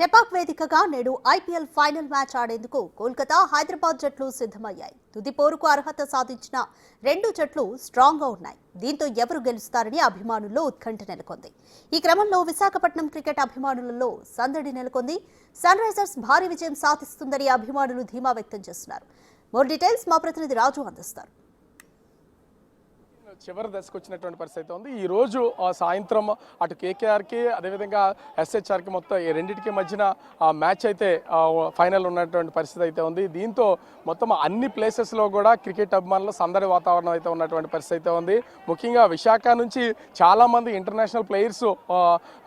చెపాక్ వేదికగా నేడు IPL final match ఆడేందుకు కోల్కతా హైదరాబాద్ జట్లు సిద్ధమయ్యాయి. తుది పోరుకు అర్హత సాధించిన రెండు జట్లు స్ట్రాంగ్ గా ఉన్నాయి. దీంతో ఎవరు గెలుస్తారని అభిమానుల్లో ఉత్కంఠ నెలకొంది. ఈ క్రమంలో విశాఖపట్నం క్రికెట్ అభిమానులలో సందడి నెలకొంది. సన్ రైజర్స్ భారీ విజయం సాధిస్తుందని అభిమానులు ధీమా వ్యక్తం చేస్తున్నారు. మోర్ డీటెయిల్స్ మా ప్రతినిధి రాజు అందిస్తారు. చివరి దశకు వచ్చినటువంటి పరిస్థితి ఉంది. ఈ రోజు సాయంత్రం అటు కేకేఆర్కి అదేవిధంగా ఎస్హెచ్ఆర్కి మొత్తం ఈ రెండింటికి మధ్యన మ్యాచ్ అయితే ఫైనల్ ఉన్నటువంటి పరిస్థితి అయితే ఉంది. దీంతో మొత్తం అన్ని ప్లేసెస్లో కూడా క్రికెట్ అభిమానులు సందడి వాతావరణం అయితే ఉన్నటువంటి పరిస్థితి అయితే ఉంది. ముఖ్యంగా విశాఖ నుంచి చాలామంది ఇంటర్నేషనల్ ప్లేయర్స్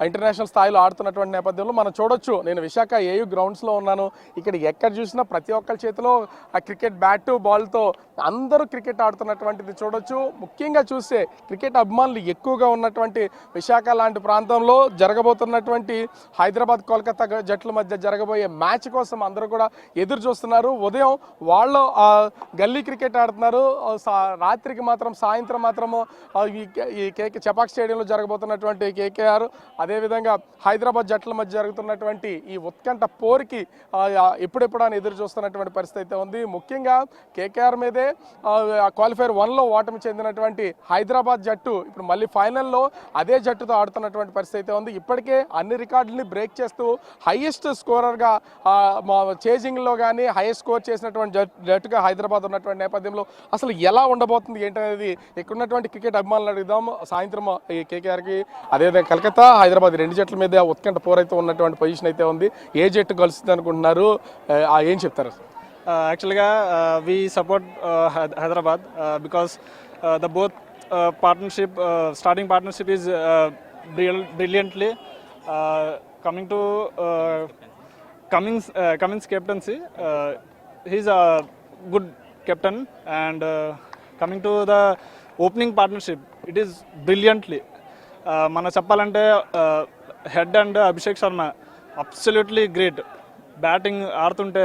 ఇంటర్నేషనల్ స్థాయిలో ఆడుతున్నటువంటి నేపథ్యంలో మనం చూడొచ్చు. నేను విశాఖ ఏయూ గ్రౌండ్స్లో ఉన్నాను. ఇక్కడ ఎక్కడ చూసినా ప్రతి ఒక్కరి చేతిలో ఆ క్రికెట్ బ్యాట్ బాల్తో అందరూ క్రికెట్ ఆడుతున్నటువంటిది చూడొచ్చు. ముఖ్యంగా చూస్తే క్రికెట్ అభిమానులు ఎక్కువగా ఉన్నటువంటి విశాఖ లాంటి ప్రాంతంలో జరగబోతున్నటువంటి హైదరాబాద్ కోల్కతా జట్ల మధ్య జరగబోయే మ్యాచ్ కోసం అందరూ కూడా ఎదురు చూస్తున్నారు. ఉదయం వాళ్ళు గల్లీ క్రికెట్ ఆడుతున్నారు. రాత్రికి మాత్రం సాయంత్రం మాత్రము ఈ చెపాక్ స్టేడియంలో జరగబోతున్నటువంటి కేకేఆర్ అదేవిధంగా హైదరాబాద్ జట్ల మధ్య జరుగుతున్నటువంటి ఈ ఉత్కంఠ పోరుకి ఎప్పుడెప్పుడు అని ఎదురు చూస్తున్నటువంటి పరిస్థితి అయితే ఉంది. ముఖ్యంగా కేకేఆర్ మీదే క్వాలిఫైర్ 1లో ఓటమి చెందినటువంటి హైదరాబాద్ జట్టు ఇప్పుడు మళ్ళీ ఫైనల్లో అదే జట్టుతో ఆడుతున్నటువంటి పరిస్థితి అయితే ఉంది. ఇప్పటికే అన్ని రికార్డులని బ్రేక్ చేస్తూ హైయెస్ట్ స్కోరర్గా చేజింగ్లో కానీ హైయెస్ట్ స్కోర్ చేసినటువంటి జట్టుగా హైదరాబాద్ ఉన్నటువంటి నేపథ్యంలో అసలు ఎలా ఉండబోతుంది ఏంటనేది ఇక్కడ ఉన్నటువంటి క్రికెట్ అభిమానులు అడుగుదాం. సాయంత్రం ఈ కేకేఆర్కి అదేవిధంగా కలకత్తా హైదరాబాద్ రెండు జట్ల మీద ఉత్కంఠ పోరైతే ఉన్నటువంటి పొజిషన్ అయితే ఉంది. ఏ జట్టు కలుస్తుంది అనుకుంటున్నారు, ఏం చెప్తారు? Actually, we support Hyderabad because the both partnership, starting partnership is brilliantly. Coming to Cummins captaincy, he's a good captain, and coming to the opening partnership, it is brilliantly. Mana cheppalante head and Abhishek Sharma absolutely great. Batting ఆడుతుంటే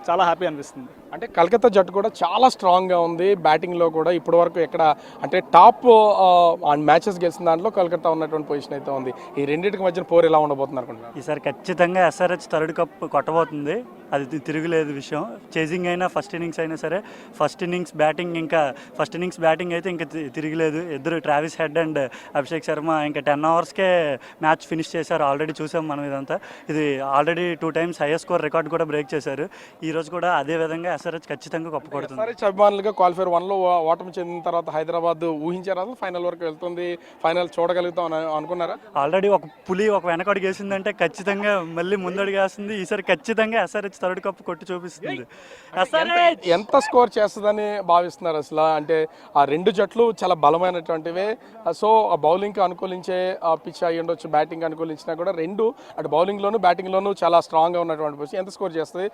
చాలా happy అనిపిస్తుంది. అంటే కలకత్తా జట్టు కూడా చాలా స్ట్రాంగ్గా ఉంది. బ్యాటింగ్లో కూడా ఇప్పటి వరకు ఎక్కడ అంటే టాప్ మ్యాచెస్ గెలిచిన దాంట్లో కలకత్తా ఉన్నటువంటి పొజిషన్ అయితే ఉంది. ఈ రెండింటికి మధ్యన పోరు ఎలా ఉండబోతుంది అనుకుంటున్నారు? ఈసారి ఖచ్చితంగా ఎస్ఆర్హెచ్ థర్డ్ కప్ కొట్టబోతుంది. అది తిరుగులేదు విషయం. చేజింగ్ అయినా ఫస్ట్ ఇన్నింగ్స్ అయినా సరే, ఫస్ట్ ఇన్నింగ్స్ బ్యాటింగ్ అయితే ఇంకా తిరగలేదు. ఇద్దరు Travis head and Abhishek Sharma ఇంకా 10 ఓవర్స్కే మ్యాచ్ ఫినిష్ చేశారు. ఆల్రెడీ చూసాం మనం ఇదంతా. ఇది already 2 times highest score record కూడా బ్రేక్ చేశారు. ఈరోజు కూడా అదే విధంగా ఎస్ఆర్హెచ్ ఖచ్చితంగా కప్పుకొడుతుంది. ఎస్ఆర్హెచ్ అభిమానులుగా క్వాలిఫైర్ 1లో ఓటమి చెందిన తర్వాత హైదరాబాద్ ఊహించారా ఫైనల్ వరకు వెళ్తుంది, ఫైనల్ చూడగలుగుతాం అనుకున్నారా? ఆల్రెడీ ఒక పులి ఒక వెనకడుగు వేసిందంటే ఖచ్చితంగా మళ్ళీ ముందడుగు వేస్తుంది. ఈసారి ఖచ్చితంగా ఎస్ఆర్హెచ్ థర్డ్ కప్ కొట్టి చూపిస్తుంది. ఎంత స్కోర్ చేస్తుందని భావిస్తున్నారు అసలు? అంటే ఆ రెండు జట్లు చాలా బలమైనటువంటివే. సో ఆ బౌలింగ్కి అనుకూలించే పిచ్ అయ్యి ఉండొచ్చు, బ్యాటింగ్ అనుకూలించినా కూడా రెండు అటు బౌలింగ్లోను బ్యాటింగ్లోనూ చాలా స్ట్రాంగ్గా ఉన్నటువంటి పిచ్. ఎంత స్కోర్ చేస్తుంది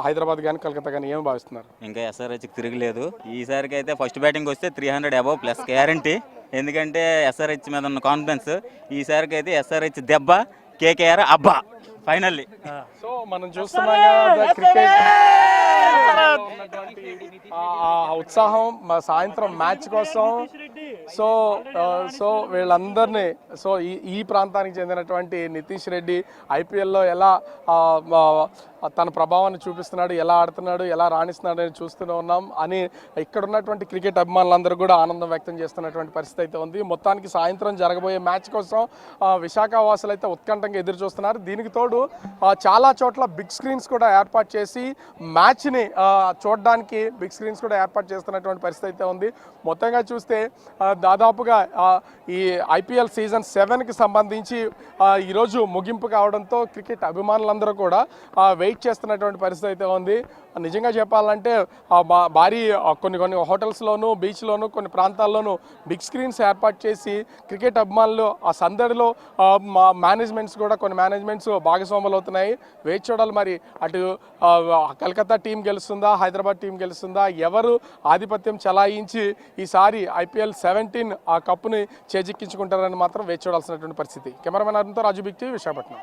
హైదరాబాద్ కానీ కలకత్తా కానీ, ఏమి భావిస్తున్నారు? ఇంకా ఎస్ఆర్హెచ్కి తిరగలేదు. ఈసారికి అయితే ఫస్ట్ బ్యాటింగ్ వస్తే 300 అబవ్ ప్లస్ గ్యారంటీ. ఎందుకంటే ఎస్ఆర్హెచ్ మీద ఉన్న కాన్ఫిడెన్స్. ఈసారికి అయితే ఎస్ఆర్హెచ్ దెబ్బ, కేకేఆర్ అబ్బా ఫైనల్లీ. సో మనం చూస్తున్నాగా క్రికెట్ ఉత్సాహం సాయంత్రం మ్యాచ్ కోసం. సో వీళ్ళందరినీ ఈ ప్రాంతానికి చెందినటువంటి నితీష్ రెడ్డి ఐపీఎల్లో ఎలా తన ప్రభావాన్ని చూపిస్తున్నాడు, ఎలా ఆడుతున్నాడు, ఎలా రాణిస్తున్నాడు అని చూస్తూనే ఉన్నాం అని ఇక్కడ ఉన్నటువంటి క్రికెట్ అభిమానులందరూ కూడా ఆనందం వ్యక్తం చేస్తున్నటువంటి పరిస్థితి అయితే ఉంది. మొత్తానికి సాయంత్రం జరగబోయే మ్యాచ్ కోసం విశాఖ వాసులు అయితే ఉత్కంఠంగా ఎదురు చూస్తున్నారు. దీనికి తోడు చాలా చోట్ల బిగ్ స్క్రీన్స్ కూడా ఏర్పాటు చేసి మ్యాచ్ని చూడడానికి బిగ్ స్క్రీన్స్ కూడా ఏర్పాటు చేస్తున్నటువంటి పరిస్థితి అయితే ఉంది. మొత్తంగా చూస్తే దాదాపుగా ఈ ఐపీఎల్ సీజన్ 7కి సంబంధించి ఈరోజు ముగింపు కావడంతో క్రికెట్ అభిమానులందరూ కూడా వెయిట్ చేస్తున్నటువంటి పరిస్థితి అయితే ఉంది. నిజంగా చెప్పాలంటే భారీ కొన్ని హోటల్స్లోనూ బీచ్లోనూ కొన్ని ప్రాంతాల్లోనూ బిగ్ స్క్రీన్స్ ఏర్పాటు చేసి క్రికెట్ అభిమానులు ఆ సందడిలో మేనేజ్మెంట్స్ కూడా కొన్ని మేనేజ్మెంట్స్ భాగస్వాములు అవుతున్నాయి. వేచి చూడాలి మరి అటు కలకత్తా టీం గెలుస్తుందా, హైదరాబాద్ టీం గెలుస్తుందా, ఎవరు ఆధిపత్యం చలాయించి ఈసారి ఐపీఎల్ 17 ఆ కప్పుని చేజిక్కించుకుంటారని మాత్రం వేచి చూడాల్సినటువంటి పరిస్థితి. కెమెరామెన్ అరుణ్తో రాజు బిగ్ టీవీ, విశాఖపట్నం.